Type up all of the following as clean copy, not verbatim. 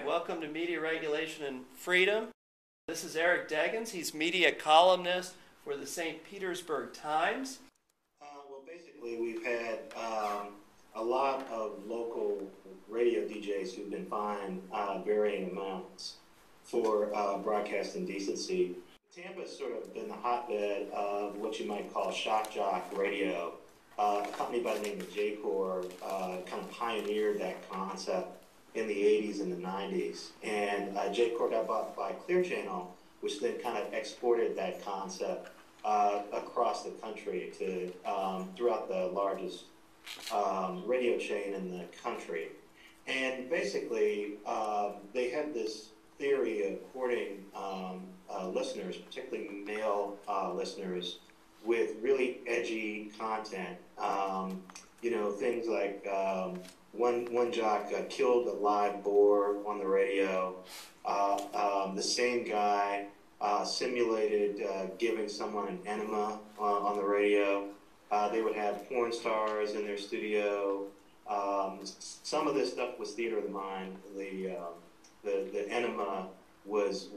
Welcome to Media Regulation and Freedom. This is Eric Deggans. He's media columnist for the St. Petersburg Times. Well, basically, we've had a lot of local radio DJs who've been fined varying amounts for broadcast indecency. Tampa's sort of been the hotbed of what you might call shock jock radio. A company by the name of J-Core kind of pioneered that concept in the 80s and the 90s. And J-Core got bought by Clear Channel, which then kind of exported that concept across the country to throughout the largest radio chain in the country. And basically, they had this theory of courting listeners, particularly male listeners, with really edgy content. Things like one jock killed a live boar on the radio. The same guy simulated giving someone an enema on the radio. They would have porn stars in their studio. Some of this stuff was theater of the mind. The enema was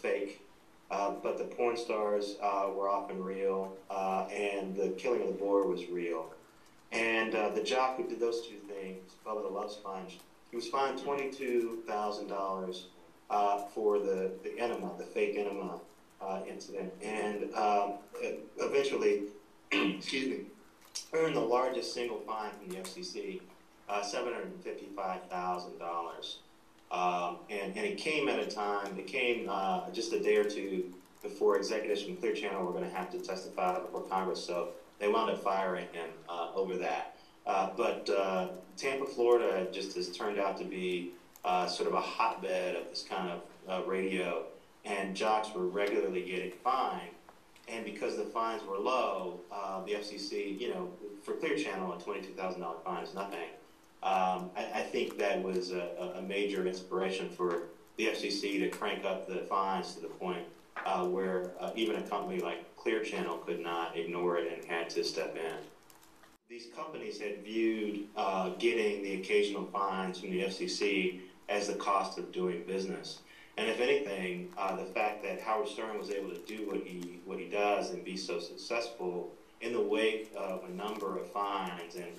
fake, but the porn stars were often real, and the killing of the boar was real. And the jock who did those two things, Bubba the Love Sponge, he was fined $22,000 for the enema, the fake enema incident, and eventually, excuse me, earned the largest single fine from the FCC, $755,000. And it came at a time, just a day or two before executives from Clear Channel were going to have to testify before Congress, so they wound up firing him over that. But Tampa, Florida just has turned out to be sort of a hotbed of this kind of radio, and jocks were regularly getting fined. And because the fines were low, the FCC, for Clear Channel, a $22,000 fine is nothing. I think that was a major inspiration for the FCC to crank up the fines to the point where even a company like Clear Channel could not ignore it and had to step in. These companies had viewed getting the occasional fines from the FCC as the cost of doing business. And if anything, the fact that Howard Stern was able to do what he does and be so successful in the wake of a number of fines, and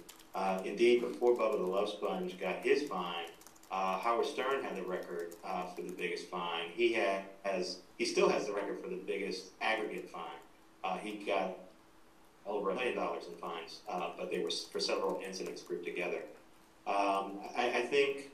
indeed before Bubba the Love Sponge got his fine, Howard Stern had the record for the biggest fine. He still has the record for the biggest aggregate fine. He got over $1 million in fines, but they were for several incidents grouped together. I think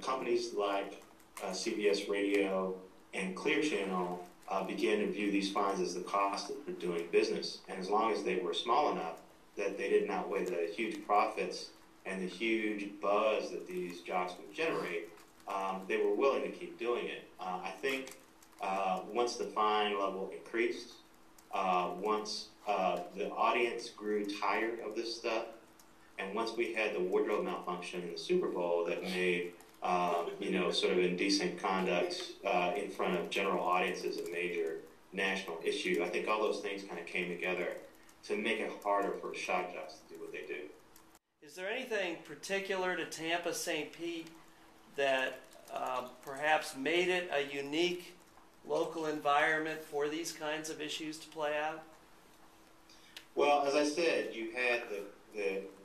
companies like CBS Radio and Clear Channel began to view these fines as the cost of doing business, and as long as they were small enough that they didn't outweigh the huge profits and the huge buzz that these jocks would generate, they were willing to keep doing it. I think once the fine level increased, once the audience grew tired of this stuff, and once we had the wardrobe malfunction in the Super Bowl that made sort of indecent conduct in front of general audiences a major national issue, I think all those things kind of came together to make it harder for shock jocks to do what they do. Is there anything particular to Tampa St. Pete that perhaps made it a unique local environment for these kinds of issues to play out? Well, as I said, you had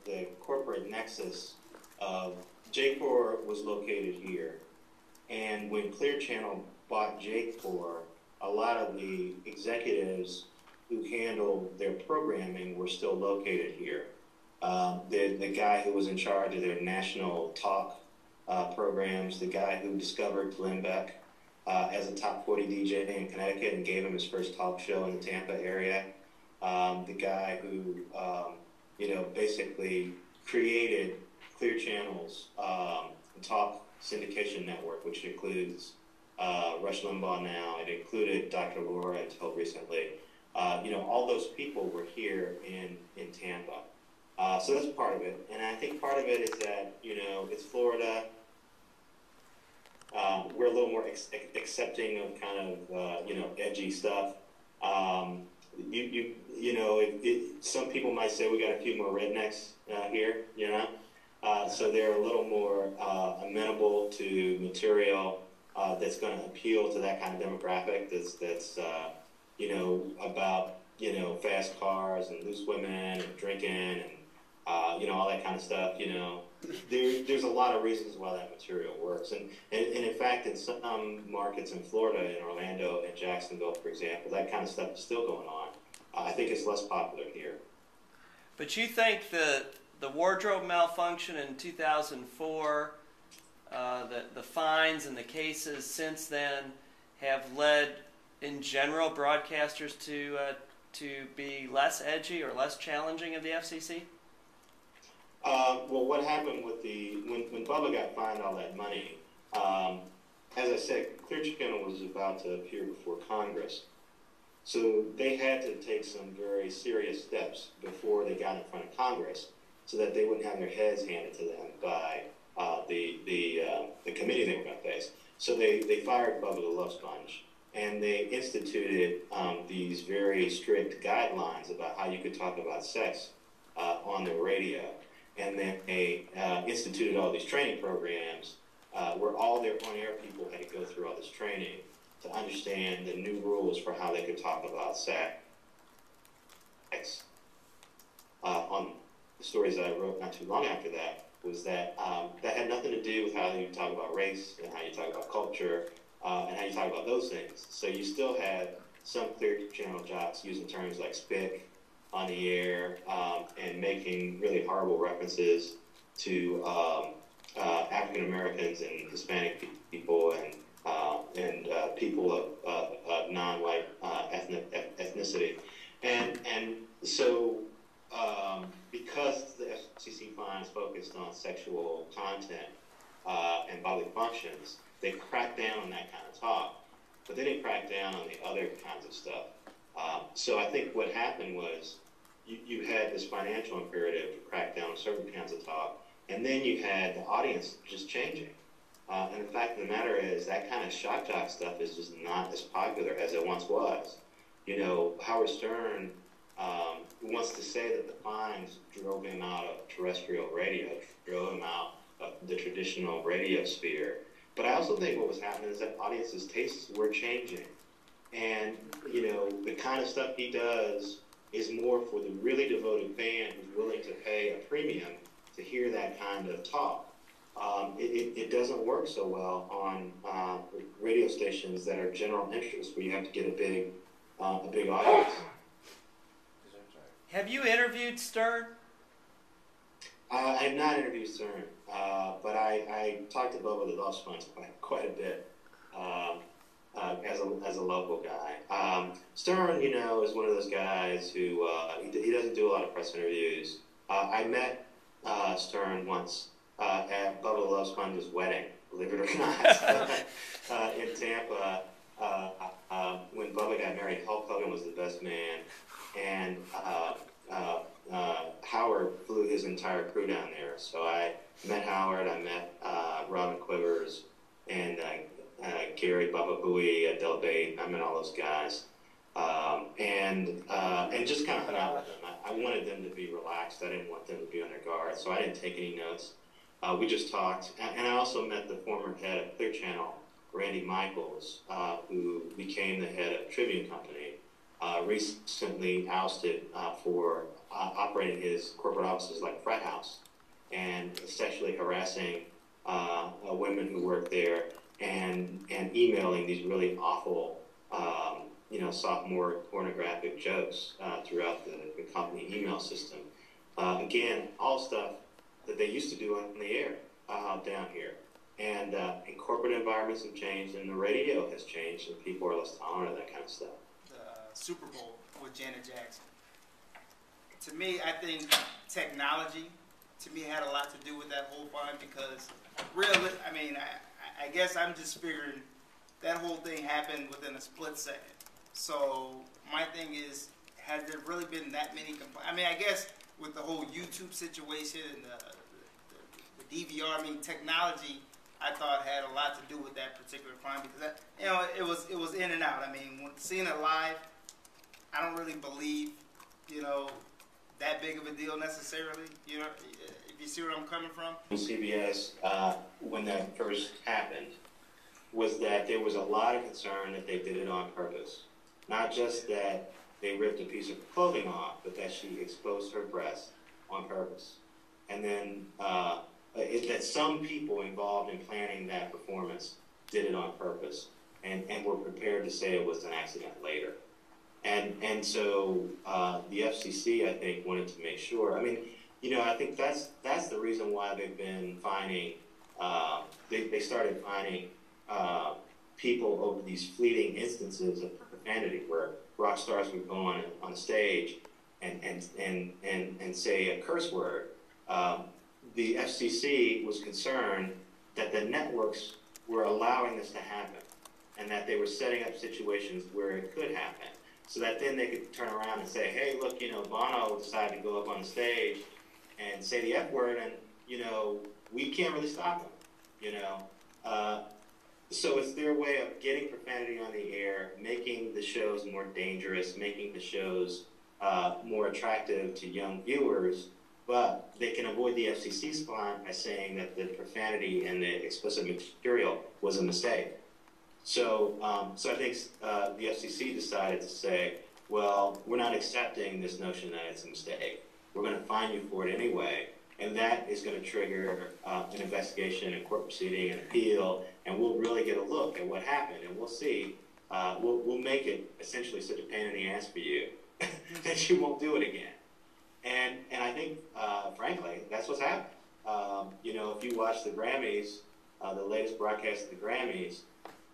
the corporate nexus of J-Core was located here, and when Clear Channel bought J-Core, a lot of the executives who handled their programming were still located here. The guy who was in charge of their national talk programs, the guy who discovered Glenn Beck as a top 40 DJ in Connecticut and gave him his first talk show in the Tampa area, the guy who basically created Clear Channel's talk syndication network, which includes Rush Limbaugh now. It included Dr. Laura until recently. All those people were here in Tampa. So that's part of it. And I think part of it is that, it's Florida. We're a little more accepting of kind of, edgy stuff. Some people might say we got a few more rednecks here, So they're a little more amenable to material that's going to appeal to that kind of demographic. That's about fast cars and loose women and drinking and all that kind of stuff. There's a lot of reasons why that material works, and in fact, in some markets in Florida, in Orlando and Jacksonville, for example, that kind of stuff is still going on. I think it's less popular here. But you think the wardrobe malfunction in 2004, the fines and the cases since then have led, in general, broadcasters to be less edgy or less challenging of the FCC? Well, what happened with when Bubba got fined all that money, as I said, Clear Channel was about to appear before Congress. So they had to take some very serious steps before they got in front of Congress so that they wouldn't have their heads handed to them by the committee they were going to face. So they fired Bubba the Love Sponge, and they instituted these very strict guidelines about how you could talk about sex on the radio. And then they instituted all these training programs where all their on-air people had to go through all this training to understand the new rules for how they could talk about sex. On the stories that I wrote not too long after that was that that had nothing to do with how you talk about race and how you talk about culture and how you talk about those things. So you still had some Clear Channel jocks using terms like spick on the air and making really horrible references to African Americans and Hispanic people and people of non-white ethnicity, and so because the FCC fines focused on sexual content and bodily functions, they cracked down on that kind of talk, but they didn't crack down on the other kinds of stuff. So I think what happened was you had this financial imperative to crack down on certain kinds of talk, and then you had the audience just changing. And the fact of the matter is that kind of shock jock stuff is just not as popular as it once was. Howard Stern wants to say that the fines drove him out of terrestrial radio, drove him out of the traditional radio sphere. But I also think what was happening is that audiences' tastes were changing. And, the kind of stuff he does is more for the really devoted fan who's willing to pay a premium to hear that kind of talk. It doesn't work so well on radio stations that are general interest, where you have to get a big audience. Have you interviewed Stern? I have not interviewed Stern, but I talked to Bubba the Love Sponge quite a bit as a local guy. Stern, is one of those guys who he doesn't do a lot of press interviews. I met Stern once at Bubba the Love Sponge's wedding, believe it or not, in Tampa. When Bubba got married, Hulk Hogan was the best man, and Howard flew his entire crew down there. So I met Howard, I met Robin Quivers, and Gary Bubba Booey, Del Bate. I met all those guys, and just kind of hung out with them. I wanted them to be relaxed. I didn't want them to be on their guard, so I didn't take any notes. We just talked, and I also met the former head of Clear Channel, Randy Michaels, who became the head of Tribune Company, recently ousted for operating his corporate offices like a frat house and sexually harassing women who work there and emailing these really awful, sophomore pornographic jokes throughout the company email system. Again, all stuff that they used to do on the air down here. And corporate environments have changed, and the radio has changed, and people are less tolerant of that kind of stuff. The Super Bowl with Janet Jackson. To me, I think technology, had a lot to do with that whole fine, because I guess I'm just figuring that whole thing happened within a split second. So my thing is, has there really been that many complaints? I guess with the whole YouTube situation and the DVR, technology, I thought had a lot to do with that particular fine, because it was in and out. When seeing it live, I don't really believe that big of a deal necessarily. If You see where I'm coming from? CBS, when that first happened, was that there was a lot of concern that they did it on purpose. Not just that they ripped a piece of clothing off, but that she exposed her breast on purpose. And then that some people involved in planning that performance did it on purpose and were prepared to say it was an accident later. And so the FCC, I think, wanted to make sure. I mean, I think that's the reason why they've been fining. They started fining people over these fleeting instances of profanity, where rock stars would go on stage and say a curse word. The FCC was concerned that the networks were allowing this to happen, and that they were setting up situations where it could happen, so that then they could turn around and say, hey, look, Bono decided to go up on the stage and say the F word, and, we can't really stop him, So it's their way of getting profanity on the air, making the shows more dangerous, making the shows more attractive to young viewers, but they can avoid the FCC's fine by saying that the profanity and the explicit material was a mistake. So I think the FCC decided to say, well, we're not accepting this notion that it's a mistake. We're going to fine you for it anyway, and that is going to trigger an investigation, a court proceeding, an appeal, and we'll really get a look at what happened, and we'll see. We'll make it essentially such a pain in the ass for you that you won't do it again. And I think, frankly, that's what's happened. If you watch the Grammys, the latest broadcast of the Grammys,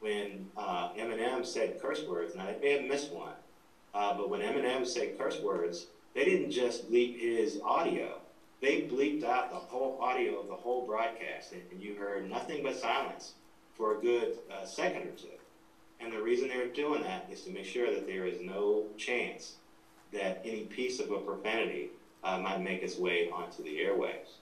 when Eminem said curse words, now they may have missed one, but when Eminem said curse words, they didn't just bleep his audio. They bleeped out the whole audio of the whole broadcast, and you heard nothing but silence for a good second or two. And the reason they were doing that is to make sure that there is no chance that any piece of a profanity might make its way onto the airwaves.